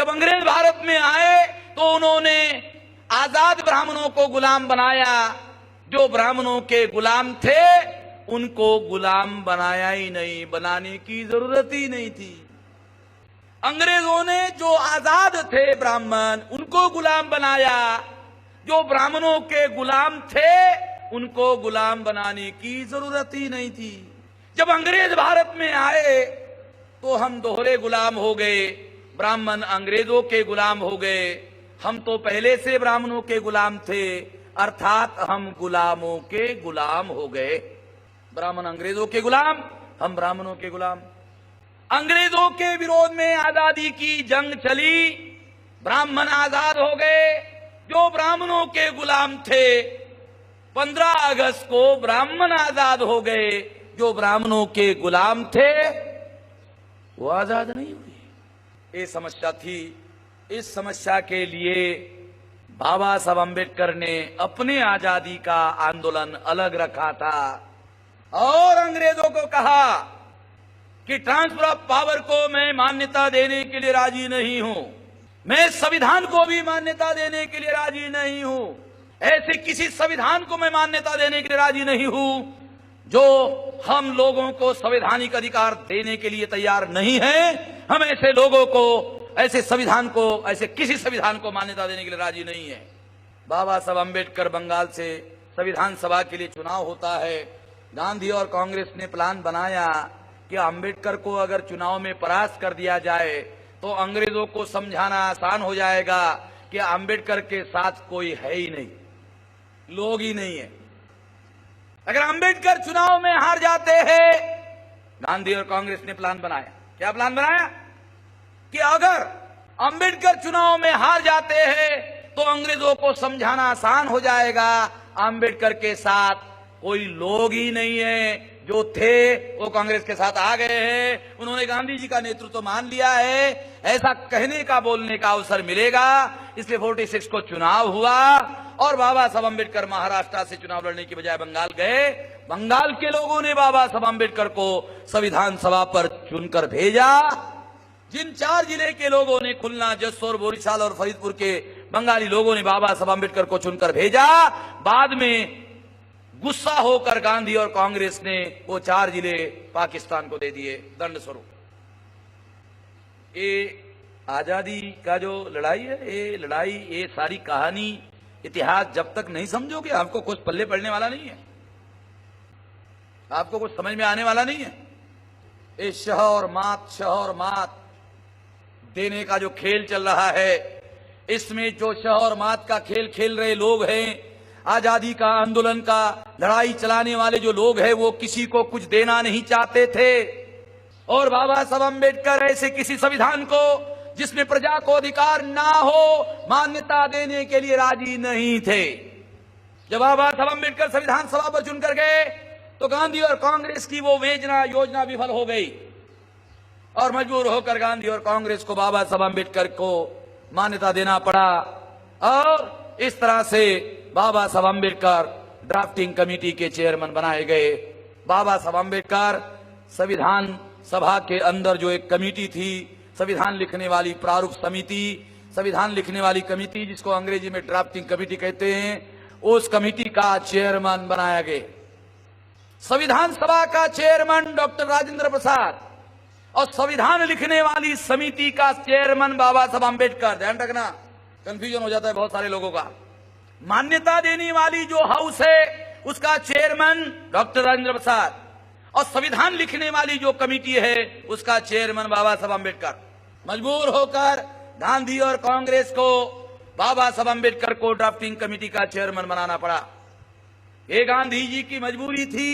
जब अंग्रेज भारत में आए तो उन्होंने आजाद ब्राह्मणों को गुलाम बनाया। जो ब्राह्मणों के गुलाम थे उनको गुलाम बनाया ही नहीं, बनाने की जरूरत ही नहीं थी। अंग्रेजों ने जो आजाद थे ब्राह्मण उनको गुलाम बनाया, जो ब्राह्मणों के गुलाम थे उनको गुलाम बनाने की जरूरत ही नहीं थी। जब अंग्रेज भारत में आए तो हम दोहरे गुलाम हो गए, ब्राह्मण अंग्रेजों के गुलाम हो गए। हम तो पहले से ब्राह्मणों के गुलाम थे, अर्थात हम गुलामों के गुलाम हो गए। ब्राह्मण अंग्रेजों के गुलाम, हम ब्राह्मणों के गुलाम। अंग्रेजों के विरोध में आजादी की जंग चली, ब्राह्मण आजाद हो गए। जो ब्राह्मणों के गुलाम थे 15 अगस्त को ब्राह्मण आजाद हो गए, जो ब्राह्मणों के गुलाम थे वो आजाद नहीं हुए। ये समस्या थी। इस समस्या के लिए बाबा साहब अम्बेडकर ने अपने आजादी का आंदोलन अलग रखा था और अंग्रेजों को कहा कि ट्रांसफर ऑफ पावर को मैं मान्यता देने के लिए राजी नहीं हूं, मैं संविधान को भी मान्यता देने के लिए राजी नहीं हूं, ऐसे किसी संविधान को मैं मान्यता देने के लिए राजी नहीं हूं जो हम लोगों को संवैधानिक अधिकार देने के लिए तैयार नहीं है। हम ऐसे लोगों को, ऐसे संविधान को, ऐसे किसी संविधान को मान्यता देने के लिए राजी नहीं है। बाबा साहब अम्बेडकर, बंगाल से संविधान सभा के लिए चुनाव होता है। गांधी और कांग्रेस ने प्लान बनाया कि अम्बेडकर को अगर चुनाव में परास्त कर दिया जाए तो अंग्रेजों को समझाना आसान हो जाएगा कि अम्बेडकर के साथ कोई है ही नहीं, लोग ही नहीं है। अगर अम्बेडकर चुनाव में हार जाते हैं, गांधी और कांग्रेस ने प्लान बनाया। क्या प्लान बनाया? कि अगर अम्बेडकर चुनाव में हार जाते हैं तो अंग्रेजों को समझाना आसान हो जाएगा, अम्बेडकर के साथ कोई लोग ही नहीं है। जो थे वो कांग्रेस के साथ आ गए हैं, उन्होंने गांधी जी का नेतृत्व मान लिया है, ऐसा कहने का, बोलने का अवसर मिलेगा। इसलिए 46 को चुनाव हुआ और बाबा साहब अम्बेडकर महाराष्ट्र से चुनाव लड़ने की बजाय बंगाल गए। बंगाल के लोगों ने बाबा साहब अम्बेडकर को संविधान सभा पर चुनकर भेजा। जिन 4 जिले के लोगों ने, खुलना, जसोर, बोरीशाल और फरीदपुर के बंगाली लोगों ने बाबा साहब अम्बेडकर को चुनकर भेजा, बाद में गुस्सा होकर गांधी और कांग्रेस ने वो 4 जिले पाकिस्तान को दे दिए दंड स्वरूप। ये आजादी का जो लड़ाई है, ये लड़ाई, ये सारी कहानी, इतिहास जब तक नहीं समझोगे आपको कुछ पल्ले पड़ने वाला नहीं है, आपको कुछ समझ में आने वाला नहीं है। ये शह और मात देने का जो खेल चल रहा है, इसमें जो शह और मात का खेल खेल रहे लोग हैं, आजादी का आंदोलन का लड़ाई चलाने वाले जो लोग हैं, वो किसी को कुछ देना नहीं चाहते थे। और बाबा साहब अम्बेडकर ऐसे किसी संविधान को जिसमें प्रजा को अधिकार ना हो मान्यता देने के लिए राजी नहीं थे। जब बाबा साहब अम्बेडकर संविधान सभा पर चुनकर गए तो गांधी और कांग्रेस की वो योजना विफल हो गई और मजबूर होकर गांधी और कांग्रेस को बाबा साहब अम्बेडकर को मान्यता देना पड़ा। और इस तरह से बाबा साहब अम्बेडकर ड्राफ्टिंग कमेटी के चेयरमैन बनाए गए। बाबा साहब अम्बेडकर संविधान सभा के अंदर जो एक कमेटी थी, संविधान लिखने वाली प्रारूप समिति, संविधान लिखने वाली कमेटी, जिसको अंग्रेजी में ड्राफ्टिंग कमेटी कहते हैं, उस कमेटी का चेयरमैन बनाया गया। संविधान सभा का चेयरमैन डॉक्टर राजेंद्र प्रसाद और संविधान लिखने वाली समिति का चेयरमैन बाबा साहब अम्बेडकर। ध्यान रखना, कंफ्यूजन हो जाता है बहुत सारे लोगों का। मान्यता देने वाली जो हाउस है उसका चेयरमैन डॉक्टर राजेंद्र प्रसाद और संविधान लिखने वाली जो कमेटी है उसका चेयरमैन बाबा साहब अम्बेडकर। मजबूर होकर गांधी और कांग्रेस को बाबा साहब अम्बेडकर को ड्राफ्टिंग कमेटी का चेयरमैन बनाना पड़ा। ये गांधी जी की मजबूरी थी,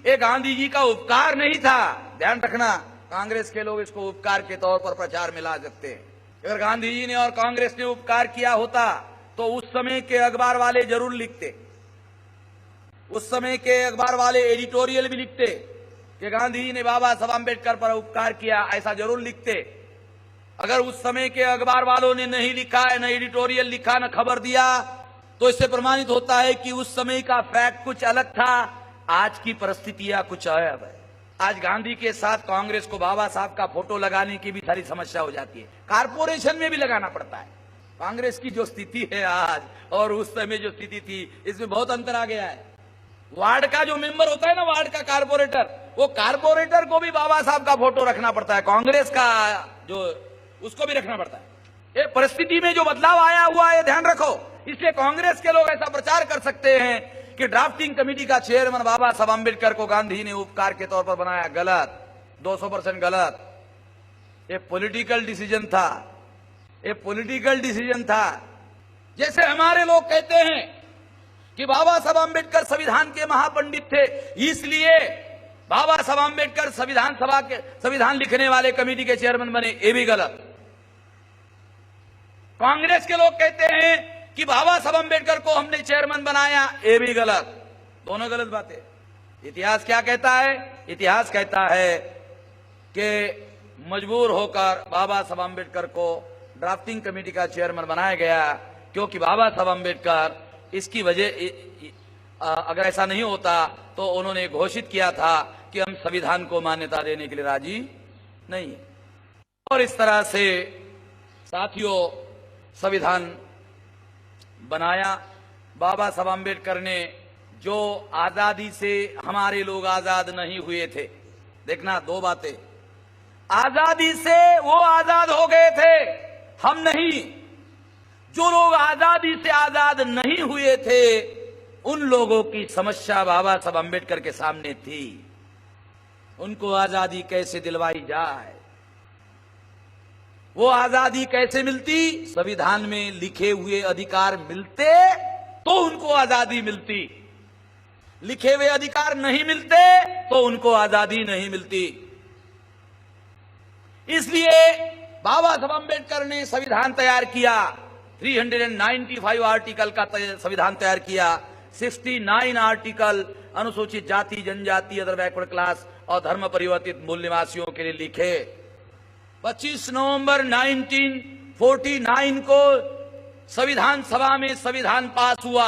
ये गांधी जी का उपकार नहीं था। ध्यान रखना, कांग्रेस के लोग इसको उपकार के तौर पर प्रचार में ला सकते हैं। अगर गांधी जी ने और कांग्रेस ने उपकार किया होता तो उस समय के अखबार वाले जरूर लिखते, उस समय के अखबार वाले एडिटोरियल भी लिखते कि गांधी जी ने बाबा साहब अम्बेडकर पर उपकार किया, ऐसा जरूर लिखते। अगर उस समय के अखबार वालों ने नहीं लिखा, न एडिटोरियल लिखा, न खबर दिया, तो इससे प्रमाणित होता है कि उस समय का फैक्ट कुछ अलग था, आज की परिस्थितियां कुछ अलग है। आज गांधी के साथ कांग्रेस को बाबा साहब का फोटो लगाने की भी सारी समस्या हो जाती है, कारपोरेशन में भी लगाना पड़ता है। कांग्रेस की जो स्थिति है आज और उस समय जो स्थिति थी, इसमें बहुत अंतर आ गया है। वार्ड का जो मेंबर होता है ना, वार्ड का कारपोरेटर, वो कारपोरेटर को भी बाबा साहब का फोटो रखना पड़ता है, कांग्रेस का जो उसको भी रखना पड़ता है। ये परिस्थिति में जो बदलाव आया हुआ है, ध्यान रखो। इसलिए कांग्रेस के लोग ऐसा प्रचार कर सकते हैं कि ड्राफ्टिंग कमेटी का चेयरमैन बाबा साहब अम्बेडकर को गांधी ने उपकार के तौर पर बनाया। गलत, 200% गलत। ये पॉलिटिकल डिसीजन था, ये पॉलिटिकल डिसीजन था। जैसे हमारे लोग कहते हैं कि बाबा साहब अम्बेडकर संविधान के महापंडित थे, इसलिए बाबा साहब अम्बेडकर संविधान लिखने वाले कमेटी के चेयरमैन बने, ये भी गलत। कांग्रेस के लोग कहते हैं कि बाबा साहब अम्बेडकर को हमने चेयरमैन बनाया, ये भी गलत। दोनों गलत बातें। इतिहास क्या कहता है? इतिहास कहता है कि मजबूर होकर बाबा साहब अम्बेडकर को ड्राफ्टिंग कमेटी का चेयरमैन बनाया गया, क्योंकि बाबा साहब अम्बेडकर इसकी वजह, अगर ऐसा नहीं होता तो उन्होंने घोषित किया था कि हम संविधान को मान्यता देने के लिए राजी नहीं है। और इस तरह से साथियों संविधान बनाया। बाबा साहब अम्बेडकर ने जो आजादी से हमारे लोग आजाद नहीं हुए थे, देखना दो बातें, आजादी से वो आजाद हो गए थे, हम नहीं। जो लोग आजादी से आजाद नहीं हुए थे, उन लोगों की समस्या बाबा साहब अम्बेडकर के सामने थी। उनको आजादी कैसे दिलवाई जाए, वो आजादी कैसे मिलती? संविधान में लिखे हुए अधिकार मिलते तो उनको आजादी मिलती, लिखे हुए अधिकार नहीं मिलते तो उनको आजादी नहीं मिलती। इसलिए बाबा साहब अम्बेडकर ने संविधान तैयार किया, 395 आर्टिकल का संविधान तैयार किया। 69 आर्टिकल अनुसूचित जाति, जनजाति, अदर बैकवर्ड क्लास और धर्म परिवर्तित मूल निवासियों के लिए लिखे। 25 नवंबर 1949 को संविधान सभा में संविधान पास हुआ।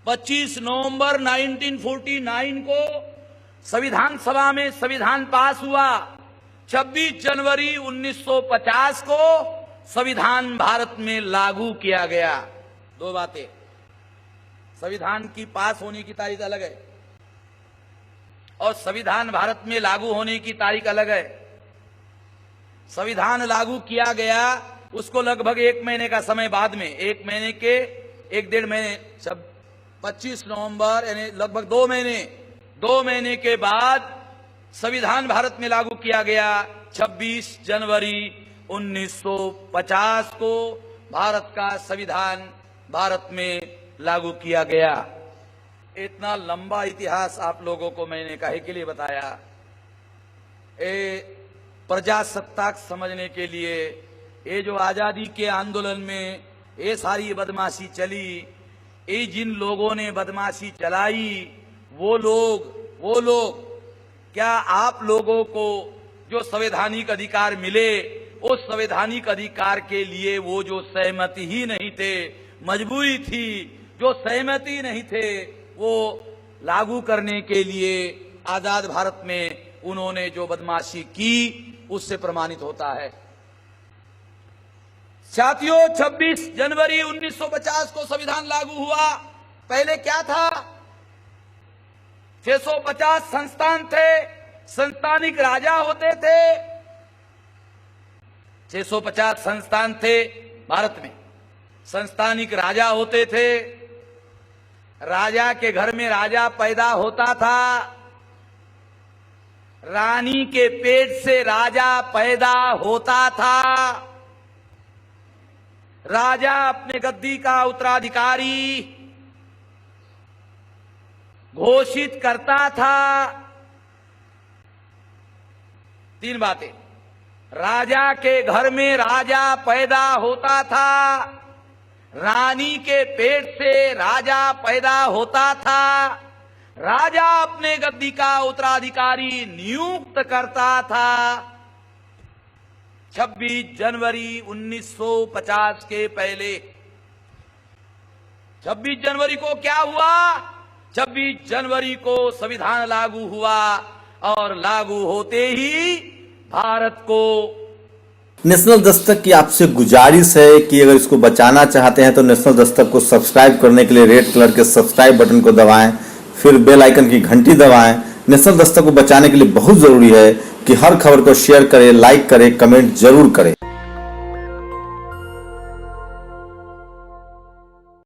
25 नवंबर 1949 को संविधान सभा में संविधान पास हुआ। 26 जनवरी 1950 को संविधान भारत में लागू किया गया। दो बातें, संविधान की पास होने की तारीख अलग है और संविधान भारत में लागू होने की तारीख अलग है। संविधान लागू किया गया, उसको लगभग 1 महीने का समय बाद में, 1 महीने के 1-1.5 महीने, 25 नवंबर यानी लगभग 2 महीने के बाद संविधान भारत में लागू किया गया। 26 जनवरी 1950 को भारत का संविधान भारत में लागू किया गया। इतना लंबा इतिहास आप लोगों को मैंने काहे के लिए बताया? प्रजासत्ताक समझने के लिए। ये जो आजादी के आंदोलन में ये सारी बदमाशी चली, ये जिन लोगों ने बदमाशी चलाई, वो लोग क्या आप लोगों को जो संवैधानिक अधिकार मिले, उस संवैधानिक अधिकार के लिए वो जो सहमति ही नहीं थे, मजबूरी थी, जो सहमति नहीं थे, वो लागू करने के लिए आजाद भारत में उन्होंने जो बदमाशी की, उससे प्रमाणित होता है। साथियों, 26 जनवरी 1950 को संविधान लागू हुआ। पहले क्या था? 650 संस्थान थे, संस्थानिक राजा होते थे। 650 संस्थान थे भारत में, संस्थानिक राजा होते थे। राजा के घर में राजा पैदा होता था, रानी के पेट से राजा पैदा होता था। राजा अपने गद्दी का उत्तराधिकारी घोषित करता था। 3 बातें, राजा के घर में राजा पैदा होता था, रानी के पेट से राजा पैदा होता था, राजा अपने गद्दी का उत्तराधिकारी नियुक्त करता था। 26 जनवरी 1950 के पहले 26 जनवरी को क्या हुआ? 26 जनवरी को संविधान लागू हुआ और लागू होते ही भारत को। नेशनल दस्तक की आपसे गुजारिश है कि अगर इसको बचाना चाहते हैं तो नेशनल दस्तक को सब्सक्राइब करने के लिए रेड कलर के सब्सक्राइब बटन को दबाएं, फिर बेल आइकन की घंटी दबाएं। नेशनल दस्तक को बचाने के लिए बहुत जरूरी है कि हर खबर को शेयर करें, लाइक करें, कमेंट जरूर करें।